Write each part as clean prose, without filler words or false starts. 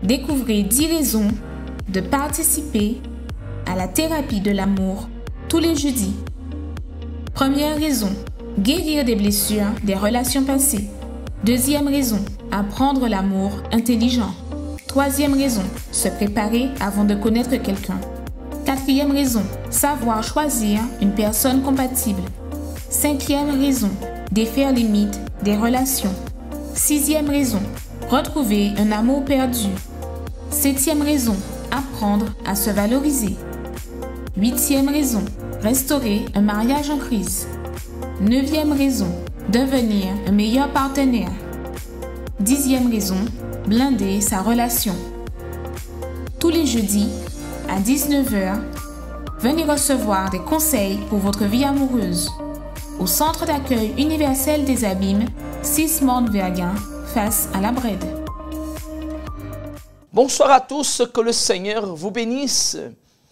Découvrez 10 raisons de participer à la thérapie de l'amour tous les jeudis. Première raison, guérir des blessures des relations passées. Deuxième raison, apprendre l'amour intelligent. Troisième raison, se préparer avant de connaître quelqu'un. Quatrième raison, savoir choisir une personne compatible. Cinquième raison, défaire les mythes des relations. Sixième raison, retrouver un amour perdu. Septième raison, apprendre à se valoriser. Huitième raison, restaurer un mariage en crise. Neuvième raison, devenir un meilleur partenaire. Dixième raison, blinder sa relation. Tous les jeudis, à 19 h, venez recevoir des conseils pour votre vie amoureuse au Centre d'accueil universel des Abîmes, 6 Morne-Vergin, face à la Brède. Bonsoir à tous, que le Seigneur vous bénisse.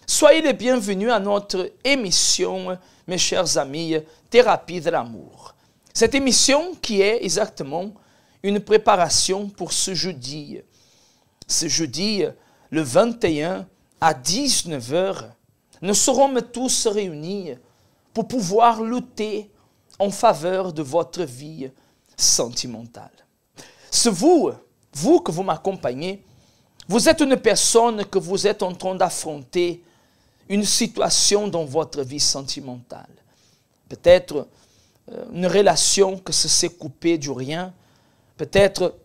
Soyez les bienvenus à notre émission, mes chers amis, Thérapie de l'amour. Cette émission qui est exactement une préparation pour ce jeudi. Ce jeudi, le 21 à 19 h, nous serons tous réunis pour pouvoir lutter en faveur de votre vie sentimentale. C'est vous que vous m'accompagnez, vous êtes une personne que vous êtes en train d'affronter une situation dans votre vie sentimentale. Peut-être une relation que s'est coupée du rien. Peut-être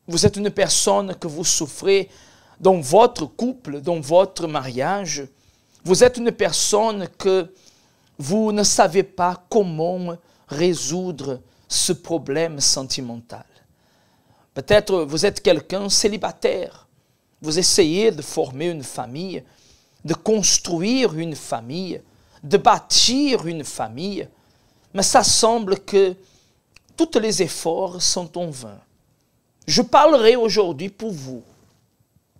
vous êtes une personne que vous souffrez dans votre couple, dans votre mariage. Vous êtes une personne que vous ne savez pas comment résoudre ce problème sentimental. Peut-être vous êtes quelqu'un célibataire. Vous essayez de former une famille, de construire une famille, de bâtir une famille, mais ça semble que tous les efforts sont en vain. Je parlerai aujourd'hui pour vous.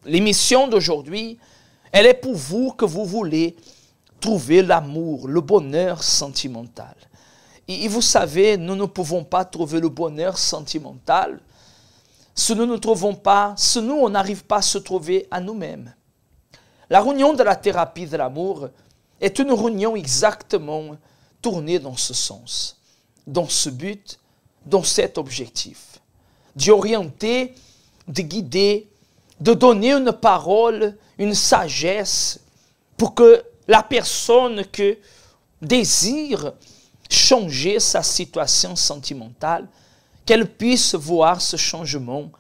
L'émission d'aujourd'hui, elle est pour vous que vous voulez trouver l'amour, le bonheur sentimental. Et vous savez, nous ne pouvons pas trouver le bonheur sentimental si nous on n'arrive pas à se trouver à nous-mêmes. La réunion de la thérapie de l'amour est une réunion exactement tournée dans ce sens, dans ce but, dans cet objectif, d'orienter, de guider, de donner une parole, une sagesse pour que la personne qui désire changer sa situation sentimentale, qu'elle puisse voir ce changement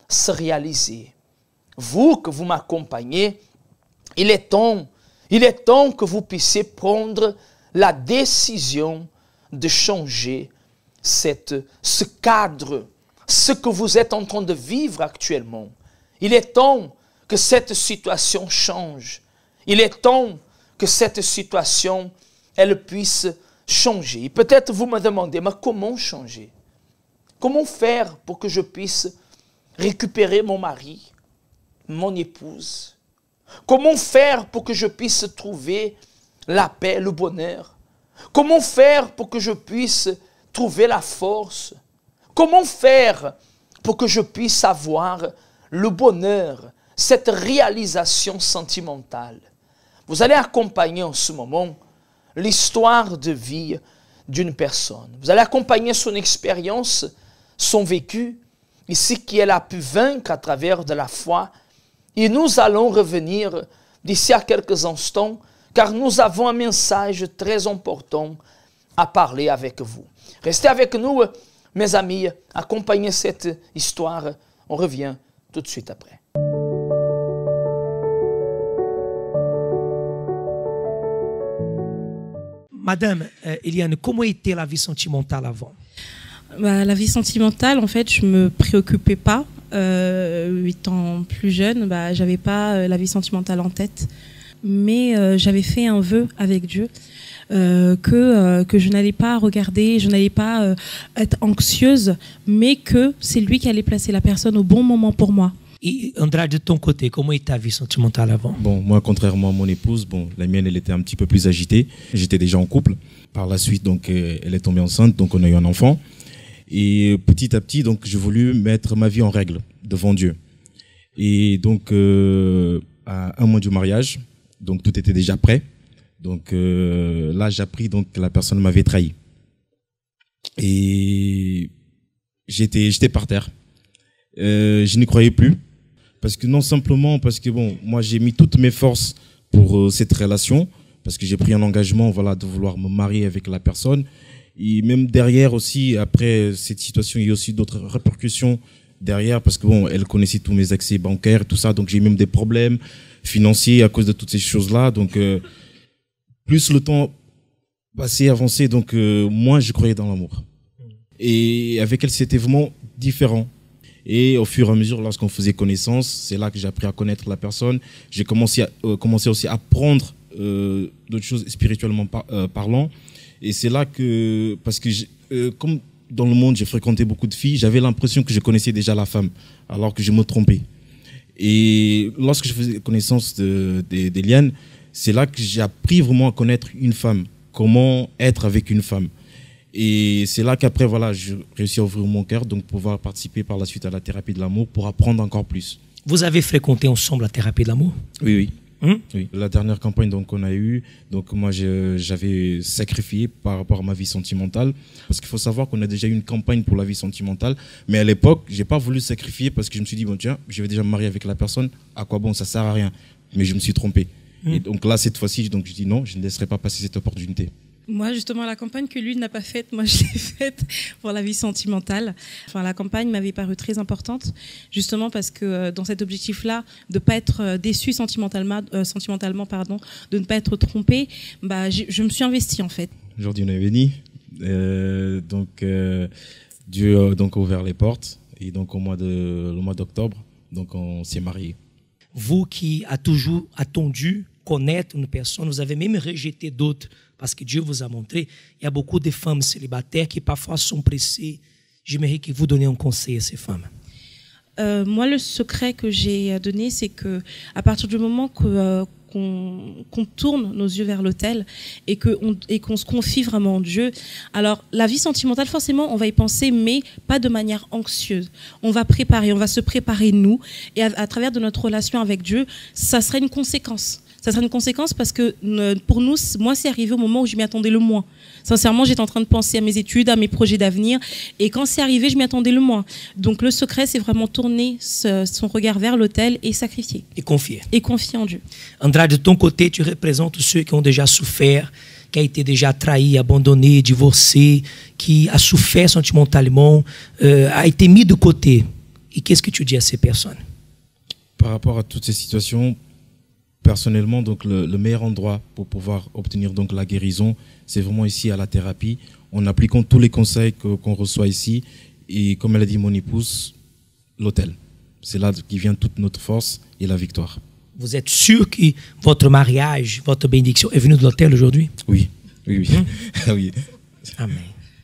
se réaliser. Vous que vous m'accompagnez, il est temps que vous puissiez prendre la décision de changer ce cadre, ce que vous êtes en train de vivre actuellement. Il est temps que cette situation change. Il est temps que cette situation, elle puisse changer. Et peut-être vous me demandez, mais comment changer? Comment faire pour que je puisse récupérer mon mari, mon épouse? Comment faire pour que je puisse trouver la paix, le bonheur? Comment faire pour que je puisse trouver la force? Comment faire pour que je puisse avoir le bonheur, cette réalisation sentimentale? Vous allez accompagner en ce moment l'histoire de vie d'une personne. Vous allez accompagner son expérience, son vécu, ici qu'elle a pu vaincre à travers de la foi. Et nous allons revenir d'ici à quelques instants, car nous avons un message très important à parler avec vous. Restez avec nous, mes amis, accompagnez cette histoire. On revient tout de suite après. Madame Eliane, comment était la vie sentimentale avant? La vie sentimentale, en fait, je me préoccupais pas. 8 ans plus jeune, j'avais pas la vie sentimentale en tête. Mais j'avais fait un vœu avec Dieu que je n'allais pas regarder, je n'allais pas être anxieuse, mais que c'est lui qui allait placer la personne au bon moment pour moi. Et Andrade, de ton côté, comment était ta vie sentimentale avant? Bon, moi, contrairement à mon épouse, la mienne, elle était un petit peu plus agitée. J'étais déjà en couple. Par la suite, donc, elle est tombée enceinte, donc on a eu un enfant. Et petit à petit, donc, j'ai voulu mettre ma vie en règle devant Dieu. Et donc, à un mois du mariage, donc tout était déjà prêt. Donc là, j'ai appris donc que la personne m'avait trahi. Et j'étais par terre. Je n'y croyais plus. Parce que non simplement, parce que bon, moi j'ai mis toutes mes forces pour cette relation. Parce que j'ai pris un engagement, voilà, de vouloir me marier avec la personne. Et même derrière aussi, après cette situation, il y a aussi d'autres répercussions derrière. Parce que bon, elle connaissait tous mes accès bancaires et tout ça. Donc j'ai même des problèmes financiers à cause de toutes ces choses-là. Donc, plus le temps passé, avancé, donc moins je croyais dans l'amour. Et avec elle, c'était vraiment différent. Et au fur et à mesure, lorsqu'on faisait connaissance, c'est là que j'ai appris à connaître la personne. J'ai commencé aussi à apprendre d'autres choses spirituellement parlant. Et c'est là que, parce que comme dans le monde, j'ai fréquenté beaucoup de filles, j'avais l'impression que je connaissais déjà la femme, alors que je me trompais. Et lorsque je faisais connaissance d'Eliane, c'est là que j'ai appris vraiment à connaître une femme, comment être avec une femme. Et c'est là qu'après, voilà, j'ai réussi à ouvrir mon cœur, donc pouvoir participer par la suite à la thérapie de l'amour pour apprendre encore plus. Vous avez fréquenté ensemble la thérapie de l'amour? Oui, oui. Oui. La dernière campagne donc qu'on a eue, donc moi j'avais sacrifié par rapport à ma vie sentimentale, parce qu'il faut savoir qu'on a déjà eu une campagne pour la vie sentimentale, mais à l'époque j'ai pas voulu sacrifier parce que je me suis dit bon tiens, je vais déjà me marier avec la personne, à quoi bon, ça sert à rien, mais je me suis trompé. Et donc là cette fois-ci donc je dis non, je ne laisserai pas passer cette opportunité. Moi, justement, la campagne que lui n'a pas faite, moi, je l'ai faite pour la vie sentimentale. Enfin, la campagne m'avait paru très importante, justement parce que dans cet objectif-là, de ne pas être déçu sentimentalement, de ne pas être trompé, bah, je me suis investie, en fait. Aujourd'hui, on est béni. Dieu donc, a ouvert les portes. Et donc, le mois d'octobre, donc, on s'est mariés. Vous qui avez toujours attendu connaître une personne, vous avez même rejeté d'autres, parce que Dieu vous a montré. Il y a beaucoup de femmes célibataires qui parfois sont pressées. J'aimerais que vous donniez un conseil à ces femmes. Moi, le secret que j'ai donné, c'est que à partir du moment qu'on tourne nos yeux vers l'autel et qu'on se confie vraiment en Dieu, alors la vie sentimentale, forcément, on va y penser, mais pas de manière anxieuse. On va se préparer nous, et à travers de notre relation avec Dieu, ça sera une conséquence. Ça sera une conséquence parce que pour nous, moi, c'est arrivé au moment où je m'y attendais le moins. Sincèrement, j'étais en train de penser à mes études, à mes projets d'avenir. Et quand c'est arrivé, je m'y attendais le moins. Donc le secret, c'est vraiment tourner son regard vers l'autel et sacrifier. Et confier. Et confier en Dieu. Andrade, de ton côté, tu représentes ceux qui ont déjà souffert, qui a été déjà trahi, abandonné, divorcé, qui a souffert sentimentalement, a été mis de côté. Et qu'est-ce que tu dis à ces personnes? Par rapport à toutes ces situations, personnellement, donc le meilleur endroit pour pouvoir obtenir donc la guérison, c'est vraiment ici à la thérapie, en appliquant tous les conseils qu'on reçoit ici. Et comme elle a dit mon épouse, l'autel. C'est là qui vient toute notre force et la victoire. Vous êtes sûr que votre mariage, votre bénédiction est venue de l'autel aujourd'hui? Oui, oui, oui. Oui. Amen.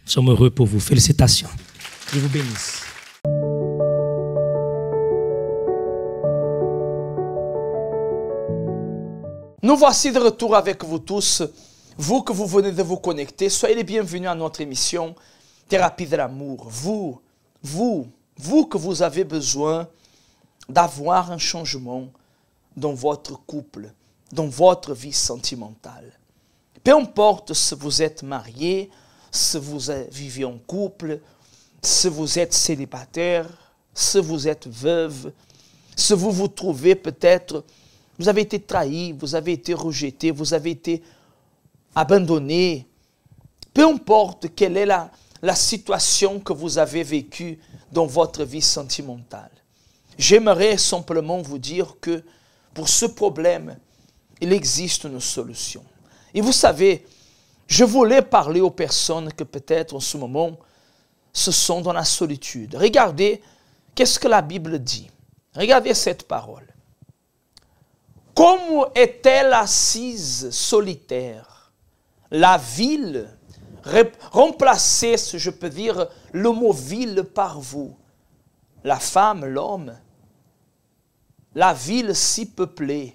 Nous sommes heureux pour vous. Félicitations. Dieu vous bénisse. Nous voici de retour avec vous tous. Vous que vous venez de vous connecter, soyez les bienvenus à notre émission Thérapie de l'amour. Vous que vous avez besoin d'avoir un changement dans votre couple, dans votre vie sentimentale. Peu importe si vous êtes marié, si vous vivez en couple, si vous êtes célibataire, si vous êtes veuve, si vous vous trouvez peut-être, vous avez été trahi, vous avez été rejeté, vous avez été abandonné. Peu importe quelle est la situation que vous avez vécue dans votre vie sentimentale. J'aimerais simplement vous dire que pour ce problème, il existe une solution. Et vous savez, je voulais parler aux personnes que peut-être en ce moment se sont dans la solitude. Regardez, qu'est-ce que la Bible dit? Regardez cette parole. Comme est-elle assise solitaire, la ville, remplacez, si je peux dire, le mot ville par vous, la femme, l'homme, la ville si peuplée,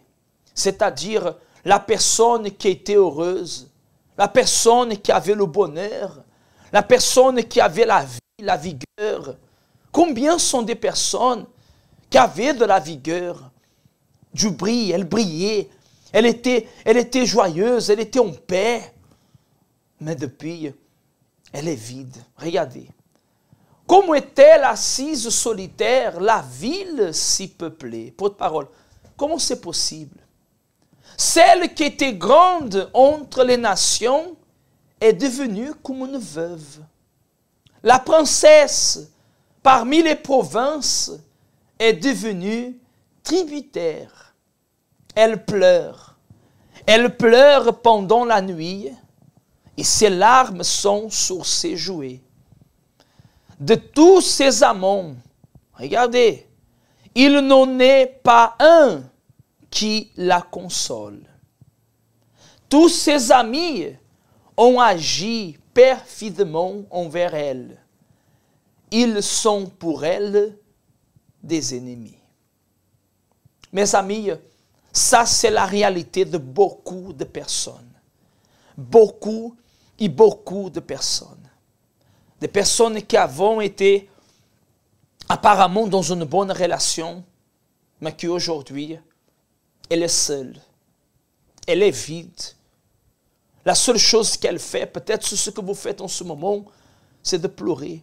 c'est-à-dire la personne qui était heureuse, la personne qui avait le bonheur, la personne qui avait la vie, la vigueur. Combien sont des personnes qui avait de la vigueur, du brilles, elle brillait, elle était joyeuse, elle était en paix. Mais depuis, elle est vide. Regardez. Comment est-elle assise solitaire, la ville si peuplée? Porte-parole, comment c'est possible? Celle qui était grande entre les nations est devenue comme une veuve. La princesse, parmi les provinces, est devenue tributaire. Elle pleure. Elle pleure pendant la nuit et ses larmes sont sur ses jouets. De tous ses amants, regardez, il n'en est pas un qui la console. Tous ses amis ont agi perfidement envers elle. Ils sont pour elle des ennemis. Mes amis, ça c'est la réalité de beaucoup de personnes. Beaucoup et beaucoup de personnes. Des personnes qui avant étaient apparemment dans une bonne relation, mais qui aujourd'hui, elle est seule. Elle est vide. La seule chose qu'elle fait, peut-être ce que vous faites en ce moment, c'est de pleurer.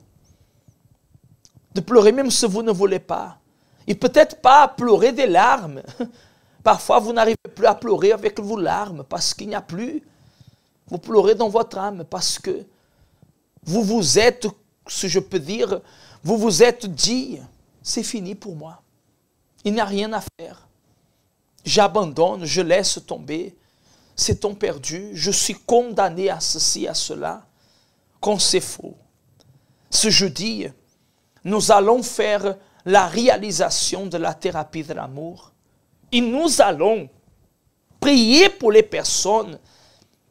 De pleurer même si vous ne voulez pas. Et peut-être pas pleurer des larmes. Parfois, vous n'arrivez plus à pleurer avec vos larmes parce qu'il n'y a plus. Vous pleurez dans votre âme parce que vous vous êtes, si je peux dire, vous vous êtes dit, c'est fini pour moi. Il n'y a rien à faire. J'abandonne, je laisse tomber. C'est temps perdu. Je suis condamné à ceci, à cela. Quand c'est faux. Ce jeudi, nous allons faire la réalisation de la thérapie de l'amour. Et nous allons prier pour les personnes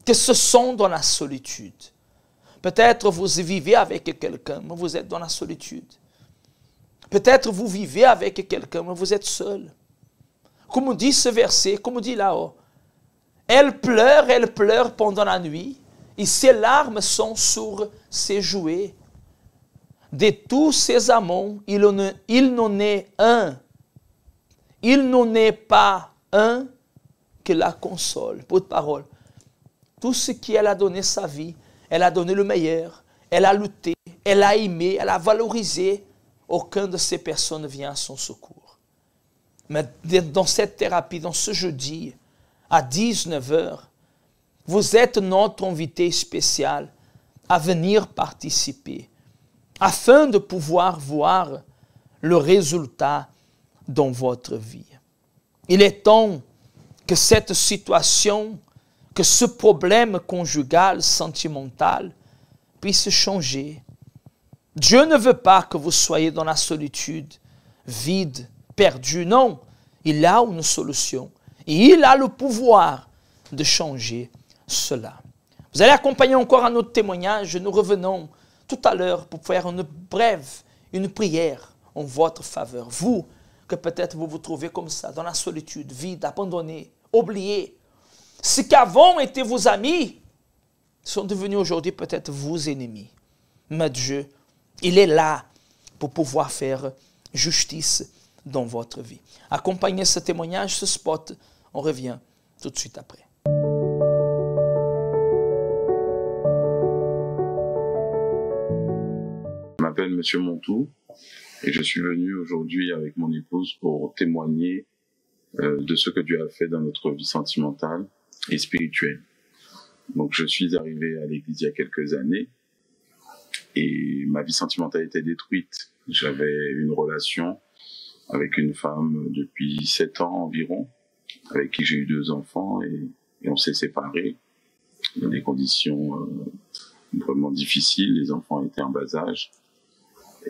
qui se sont dans la solitude. Peut-être vous vivez avec quelqu'un, mais vous êtes dans la solitude. Peut-être vous vivez avec quelqu'un, mais vous êtes seul. Comme dit ce verset, comme dit là-haut, elle pleure pendant la nuit, et ses larmes sont sur ses jouets. De tous ses amants, il n'en est un. Il n'en est pas un qui la console. Porte-parole. Tout ce qu'elle a donné sa vie, elle a donné le meilleur, elle a lutté, elle a aimé, elle a valorisé. Aucun de ces personnes vient à son secours. Mais dans cette thérapie, dans ce jeudi, à 19 h, vous êtes notre invité spécial à venir participer, afin de pouvoir voir le résultat dans votre vie. Il est temps que cette situation, que ce problème conjugal, sentimental, puisse changer. Dieu ne veut pas que vous soyez dans la solitude, vide, perdu. Non, il a une solution. Et il a le pouvoir de changer cela. Vous allez accompagner encore un autre témoignage. Nous revenons tout à l'heure pour faire une prière en votre faveur. Vous, que peut-être vous vous trouvez comme ça, dans la solitude, vide, abandonné, oublié. Ce qu'avant étaient vos amis sont devenus aujourd'hui peut-être vos ennemis. Mais Dieu, il est là pour pouvoir faire justice dans votre vie. Accompagnez ce témoignage, ce spot. On revient tout de suite après. Je m'appelle Monsieur Montou et je suis venu aujourd'hui avec mon épouse pour témoigner de ce que Dieu a fait dans notre vie sentimentale et spirituelle. Donc je suis arrivé à l'église il y a quelques années et ma vie sentimentale était détruite. J'avais une relation avec une femme depuis 7 ans environ, avec qui j'ai eu 2 enfants et on s'est séparés dans des conditions vraiment difficiles. Les enfants étaient en bas âge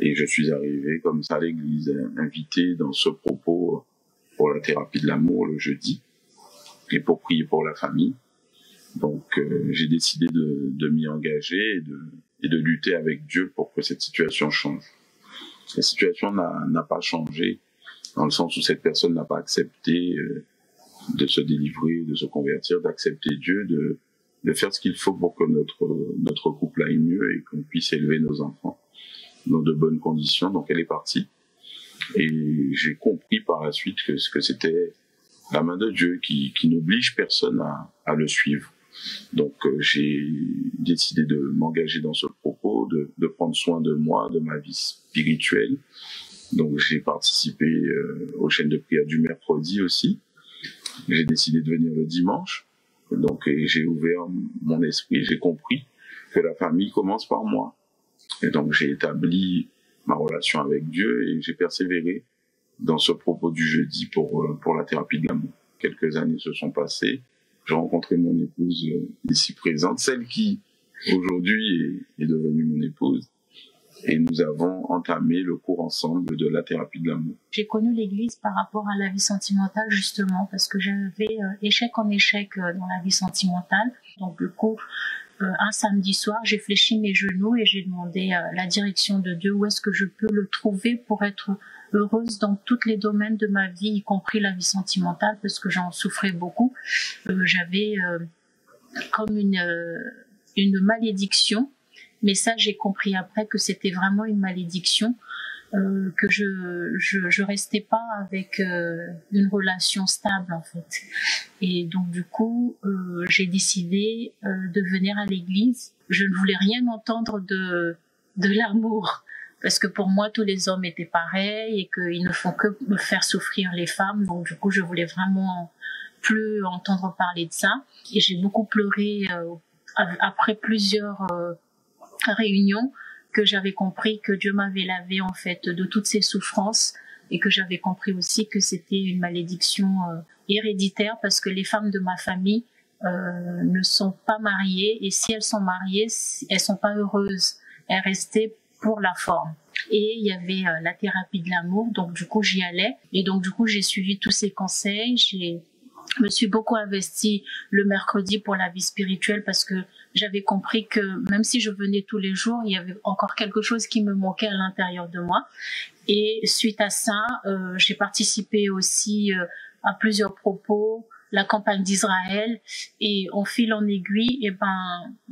et je suis arrivé comme ça à l'église, invité dans ce propos pour la thérapie de l'amour le jeudi et pour prier pour la famille. Donc j'ai décidé de m'y engager et de lutter avec Dieu pour que cette situation change. La situation n'a pas changé dans le sens où cette personne n'a pas accepté de se délivrer, de se convertir, d'accepter Dieu, de faire ce qu'il faut pour que notre couple aille mieux et qu'on puisse élever nos enfants dans de bonnes conditions. Donc elle est partie. Et j'ai compris par la suite que c'était la main de Dieu qui n'oblige personne à le suivre. Donc j'ai décidé de m'engager dans ce propos, de prendre soin de moi, de ma vie spirituelle. Donc j'ai participé aux chaînes de prière du mercredi aussi. J'ai décidé de venir le dimanche. Donc j'ai ouvert mon esprit, j'ai compris que la famille commence par moi. Et donc j'ai établi ma relation avec Dieu et j'ai persévéré dans ce propos du jeudi pour la thérapie de l'amour. Quelques années se sont passées. J'ai rencontré mon épouse ici présente, celle qui aujourd'hui est devenue mon épouse. Et nous avons entamé le cours ensemble de la thérapie de l'amour. J'ai connu l'Église par rapport à la vie sentimentale justement parce que j'avais échec en échec dans la vie sentimentale. Donc du coup, un samedi soir, j'ai fléchi mes genoux et j'ai demandé la direction de Dieu, où est-ce que je peux le trouver pour être heureuse dans tous les domaines de ma vie, y compris la vie sentimentale, parce que j'en souffrais beaucoup. J'avais comme une malédiction, mais ça j'ai compris après que c'était vraiment une malédiction, que je restais pas avec une relation stable en fait. Et donc du coup j'ai décidé de venir à l'église. Je ne voulais rien entendre de l'amour, parce que pour moi tous les hommes étaient pareils et qu'ils ne font que me faire souffrir les femmes. Donc du coup je voulais vraiment plus entendre parler de ça. Et j'ai beaucoup pleuré après plusieurs réunions, que j'avais compris que Dieu m'avait lavé en fait de toutes ces souffrances, et que j'avais compris aussi que c'était une malédiction héréditaire, parce que les femmes de ma famille ne sont pas mariées, et si elles sont mariées, elles sont pas heureuses, elles restaient pour la forme. Et il y avait la thérapie de l'amour, donc du coup j'y allais, et donc du coup j'ai suivi tous ces conseils. Je me suis beaucoup investie le mercredi pour la vie spirituelle, parce que j'avais compris que même si je venais tous les jours, il y avait encore quelque chose qui me manquait à l'intérieur de moi. Et suite à ça, j'ai participé aussi à plusieurs propos, la campagne d'Israël, et en fil en aiguille, et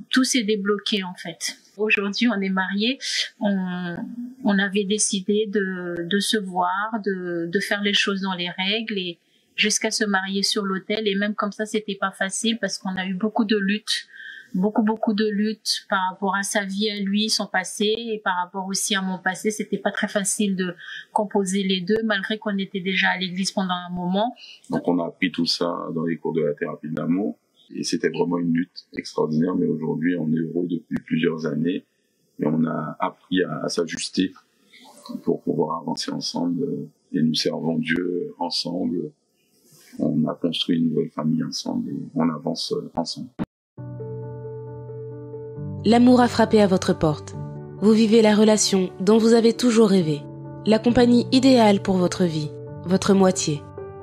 tout s'est débloqué en fait. Aujourd'hui, on est mariés, on avait décidé de se voir, de faire les choses dans les règles, et jusqu'à se marier sur l'autel. Et même comme ça, c'était pas facile, parce qu'on a eu beaucoup de luttes, beaucoup de luttes par rapport à sa vie à lui, son passé, et par rapport aussi à mon passé. C'était pas très facile de composer les deux, malgré qu'on était déjà à l'église pendant un moment. Donc on a appris tout ça dans les cours de la thérapie de l'amour, et c'était vraiment une lutte extraordinaire. Mais aujourd'hui, on est heureux depuis plusieurs années, et on a appris à s'ajuster pour pouvoir avancer ensemble, et nous servons Dieu ensemble. On a construit une nouvelle famille ensemble et on avance ensemble. L'amour a frappé à votre porte. Vous vivez la relation dont vous avez toujours rêvé. La compagnie idéale pour votre vie, votre moitié.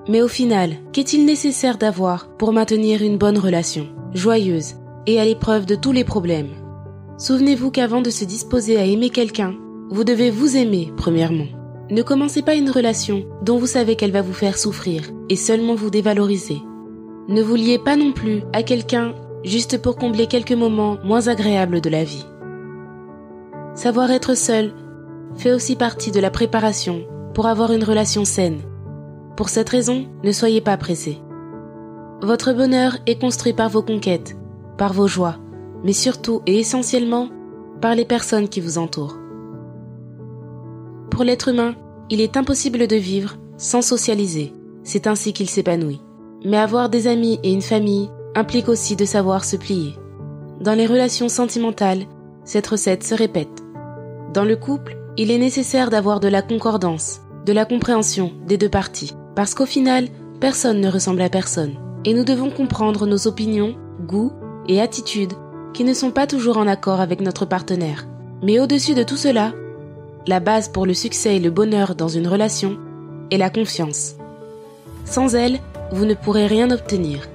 Mais au final, qu'est-il nécessaire d'avoir pour maintenir une bonne relation, joyeuse et à l'épreuve de tous les problèmes? Souvenez-vous qu'avant de se disposer à aimer quelqu'un, vous devez vous aimer premièrement. Ne commencez pas une relation dont vous savez qu'elle va vous faire souffrir et seulement vous dévaloriser. Ne vous liez pas non plus à quelqu'un juste pour combler quelques moments moins agréables de la vie. Savoir être seul fait aussi partie de la préparation pour avoir une relation saine. Pour cette raison, ne soyez pas pressés. Votre bonheur est construit par vos conquêtes, par vos joies, mais surtout et essentiellement par les personnes qui vous entourent. Pour l'être humain, il est impossible de vivre sans socialiser. C'est ainsi qu'il s'épanouit. Mais avoir des amis et une famille implique aussi de savoir se plier. Dans les relations sentimentales, cette recette se répète. Dans le couple, il est nécessaire d'avoir de la concordance, de la compréhension des deux parties. Parce qu'au final, personne ne ressemble à personne. Et nous devons comprendre nos opinions, goûts et attitudes qui ne sont pas toujours en accord avec notre partenaire. Mais au-dessus de tout cela, la base pour le succès et le bonheur dans une relation est la confiance. Sans elle, vous ne pourrez rien obtenir.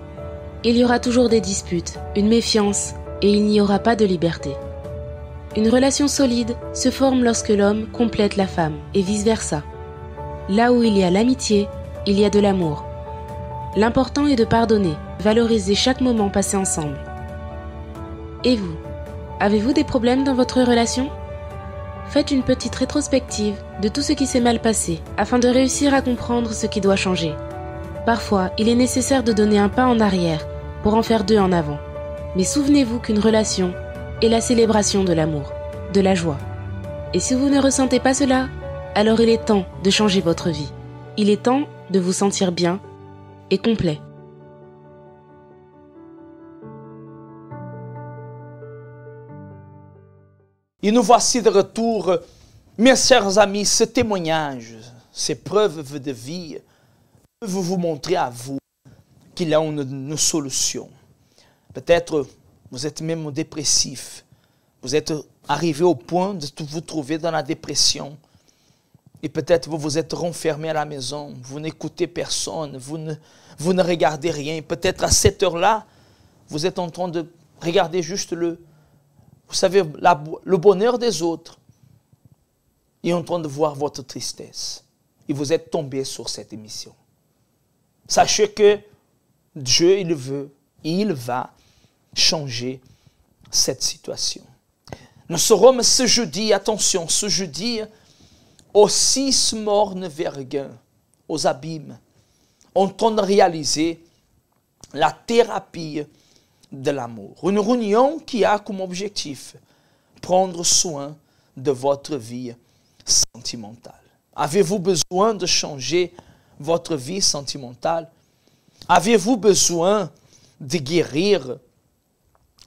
Il y aura toujours des disputes, une méfiance, et il n'y aura pas de liberté. Une relation solide se forme lorsque l'homme complète la femme, et vice-versa. Là où il y a l'amitié, il y a de l'amour. L'important est de pardonner, valoriser chaque moment passé ensemble. Et vous, avez-vous des problèmes dans votre relation ? Faites une petite rétrospective de tout ce qui s'est mal passé afin de réussir à comprendre ce qui doit changer. Parfois, il est nécessaire de donner un pas en arrière pour en faire deux en avant. Mais souvenez-vous qu'une relation est la célébration de l'amour, de la joie. Et si vous ne ressentez pas cela, alors il est temps de changer votre vie. Il est temps de vous sentir bien et complet. Et nous voici de retour, mes chers amis, ce témoignage, ces preuves de vie peuvent vous montrer à vous qu'il y a une solution. Peut-être vous êtes même dépressif, vous êtes arrivé au point de vous trouver dans la dépression et peut-être vous vous êtes renfermé à la maison, vous n'écoutez personne, vous ne regardez rien. Peut-être à cette heure-là, vous êtes en train de regarder juste vous savez, le bonheur des autres et en train de voir votre tristesse. Et vous êtes tombé sur cette émission. Sachez que Dieu, il veut et il va changer cette situation. Nous serons ce jeudi, attention, ce jeudi, aux 6 mornes verguins, aux abîmes, en train de réaliser la thérapie de l'amour. Une réunion qui a comme objectif prendre soin de votre vie sentimentale. Avez-vous besoin de changer votre vie sentimentale? Avez-vous besoin de guérir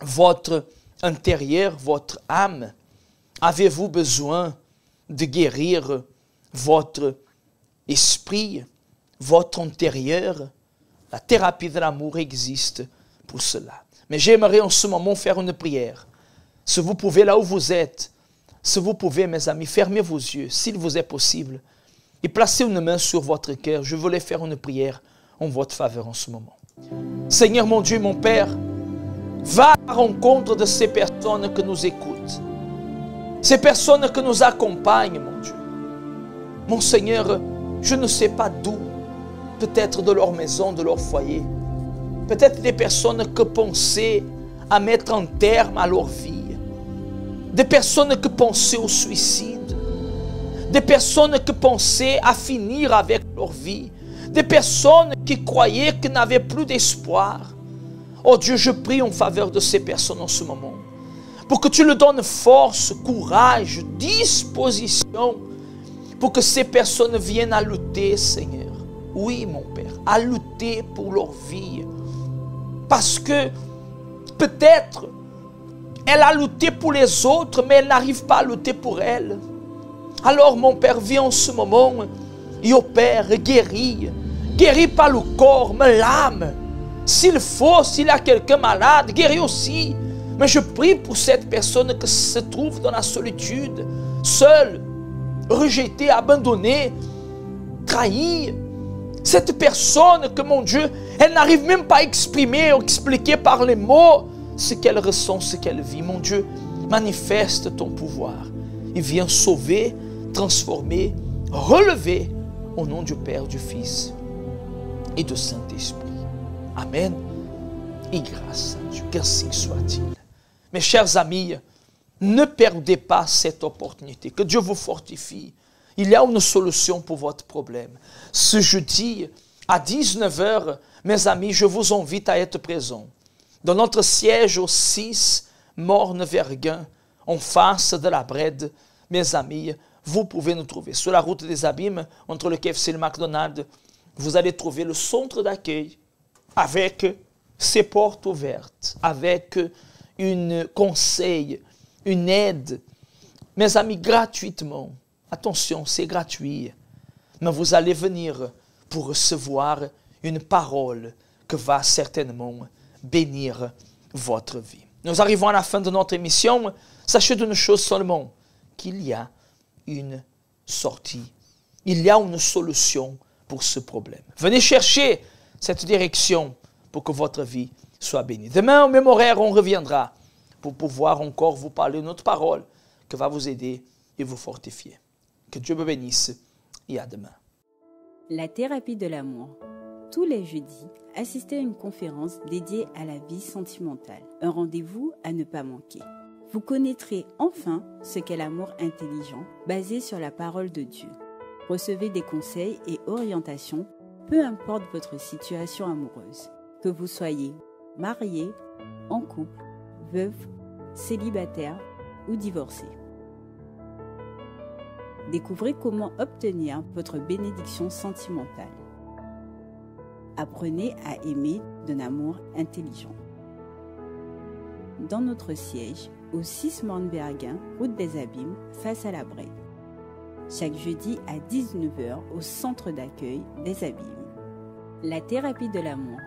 votre intérieur, votre âme? Avez-vous besoin de guérir votre esprit, votre intérieur? La thérapie de l'amour existe pour cela. Mais j'aimerais en ce moment faire une prière. Si vous pouvez, là où vous êtes, si vous pouvez, mes amis, fermez vos yeux, s'il vous est possible, et placez une main sur votre cœur. Je voulais faire une prière en votre faveur en ce moment. Seigneur mon Dieu, mon Père, va à la rencontre de ces personnes que nous écoutent, ces personnes que nous accompagnent, mon Dieu. Mon Seigneur, je ne sais pas d'où, peut-être de leur maison, de leur foyer, peut-être des personnes qui pensaient à mettre un terme à leur vie, des personnes qui pensaient au suicide, des personnes qui pensaient à finir avec leur vie, des personnes qui croyaient qu'ils n'avaient plus d'espoir. Oh Dieu, je prie en faveur de ces personnes en ce moment, pour que tu leur donnes force, courage, disposition, pour que ces personnes viennent à lutter, Seigneur. Oui, mon Père, à lutter pour leur vie. Parce que peut-être elle a lutté pour les autres, mais elle n'arrive pas à lutter pour elle. Alors mon Père, viens en ce moment et opère, guéris. Guéris pas le corps, mais l'âme. S'il faut, s'il y a quelqu'un malade, guéris aussi. Mais je prie pour cette personne qui se trouve dans la solitude, seule, rejetée, abandonnée, trahie. Cette personne que, mon Dieu, elle n'arrive même pas à exprimer ou expliquer par les mots ce qu'elle ressent, ce qu'elle vit. Mon Dieu, manifeste ton pouvoir et viens sauver, transformer, relever au nom du Père, du Fils et du Saint-Esprit. Amen. Et grâce à Dieu, qu'ainsi soit-il. Mes chers amis, ne perdez pas cette opportunité. Que Dieu vous fortifie. Il y a une solution pour votre problème. Ce jeudi, à 19h, mes amis, je vous invite à être présents dans notre siège au 6 Morne Verguin, en face de la Brède. Mes amis, vous pouvez nous trouver sur la route des Abîmes, entre le KFC et le McDonald's. Vous allez trouver le centre d'accueil avec ses portes ouvertes, avec un conseil, une aide. Mes amis, gratuitement. Attention, c'est gratuit. Mais vous allez venir pour recevoir une parole qui va certainement bénir votre vie. Nous arrivons à la fin de notre émission. Sachez d'une chose seulement, qu'il y a une sortie. Il y a une solution pour ce problème. Venez chercher cette direction pour que votre vie soit bénie. Demain, au même horaire, on reviendra pour pouvoir encore vous parler d'une autre parole qui va vous aider et vous fortifier. Que Dieu vous bénisse et à demain. La thérapie de l'amour. Tous les jeudis, assistez à une conférence dédiée à la vie sentimentale. Un rendez-vous à ne pas manquer. Vous connaîtrez enfin ce qu'est l'amour intelligent, basé sur la parole de Dieu. Recevez des conseils et orientations, peu importe votre situation amoureuse, que vous soyez marié, en couple, veuve, célibataire ou divorcé. Découvrez comment obtenir votre bénédiction sentimentale. Apprenez à aimer d'un amour intelligent. Dans notre siège, au 6 Mornbergen, route des Abîmes, face à la Brède. Chaque jeudi à 19h au centre d'accueil des Abîmes. La thérapie de l'amour